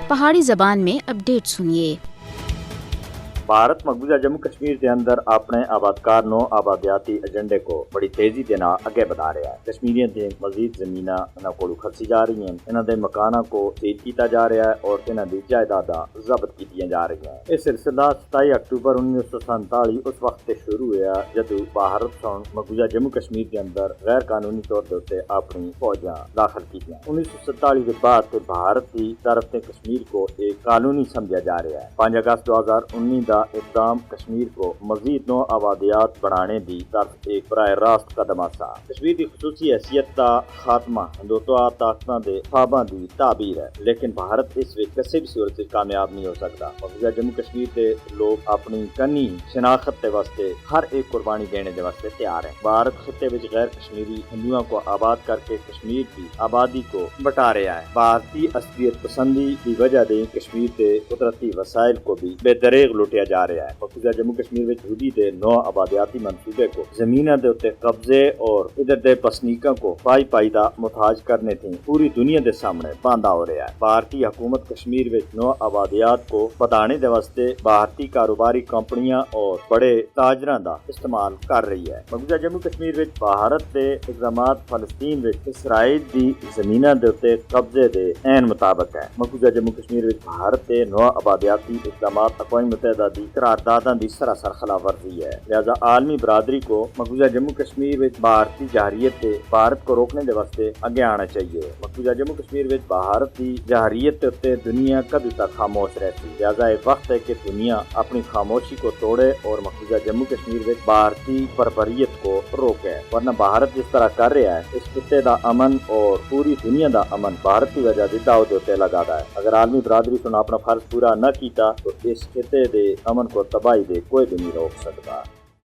पहाड़ी जबान में अपडेट सुनिए। भारत मकबूजा जम्मू कश्मीर के अंदर अपने आबादकार नो आबादियाती एजेंडे को बड़ी तेजी के नाल अगे बढ़ा रहा है। कश्मीरियों की मजीद जमीन इन्हों को खर्ची जा रही हैं, इन्हों के मकानों को सीज किया जा रहा है और इन्हों की जायदादा जब्त की जा रही हैं। यह सिलसिला 27 अक्टूबर 1947 उस वक्त से शुरू हुआ जदों भारत मकबूजा जम्मू कश्मीर के अंदर गैर कानूनी तौर पर अपनी फौजा दाखिल की। 1947 के बाद भारत की तरफ से कश्मीर को एक कानूनी समझा जा रहा है। 5 अगस्त 2019 इकदाम कश्मीर को मजीद नो आबादियात बढ़ाने की तरफ एक बराह रास्त कदम आसा। कश्मीर की खसूसी हैसियत का खात्मा हिंदुत्व ताकतां दे ख्वाबां दी ताबीर है, लेकिन भारत इस विच किसी भी सूरत से कामयाब नहीं हो सकता। मकबूजा जम्मू कश्मीर के लोग अपनी कनी शिनाख्त के वास्ते हर एक कुर्बानी देने के वास्ते तैयार है। भारत खत्ते विच गैर कश्मीरी हिंदुओं को आबाद करके कश्मीर की आबादी को बटा रहा है। भारतीय असलियत पसंदी की वजह से कश्मीर के कुदरती वसाइल को भी बेदरेग लुटिया जा रहा है। मकबूजा जम्मू कश्मीर में यहूदी के नौ आबादियाती मनसूबे को जमीन के उत्ते कब्जे और इधर के बसनीकों को पाई पाईदा मुताज करने थी पूरी दुनिया के सामने बांधा हो रहा है। भारतीय हुकूमत कश्मीर में नौ आबादियात को बढ़ाने के वास्ते भारतीय कारोबारी कंपनियां और बड़े ताजरां का इस्तेमाल कर रही है। मकबूजा जम्मू कश्मीर में भारत के इकदाम फलस्तीन में इसराइल की जमीन के उत्ते कब्जे के ऐन मुताबिक है। मकबूजा जम्मू कश्मीर में भारत के नौ आबादियाती इकदाम अक़वाम मुत्तहिदा दी करारदादां दी सरासर खिलाफवर्जी है। लिहाजा आलमी बरादरी को मकबूजा जम्मू कश्मीर में भारतीय जाहरियत से भारत को रोकने के वास्ते आगे आना चाहिए। मकबूजा जम्मू कश्मीर में भारत की जाहरियत के उत्ते दुनिया कभी तक खामोश रहती। लिहाजा ये वक्त है कि दुनिया अपनी खामोशी को तोड़े और मकबूजा जम्मू कश्मीर में भारतीय बर्बरियत को रोके, वरना भारत जिस तरह कर रहा है इस खिते का अमन और पूरी दुनिया का अमन भारत की वजह से दाव के उत्ते लगा है। अगर आलमी बरादरी सुन अपना फर्ज पूरा न किया तो इस खिते के अमन को तबाही दे कोई भी नहीं रोक सकता।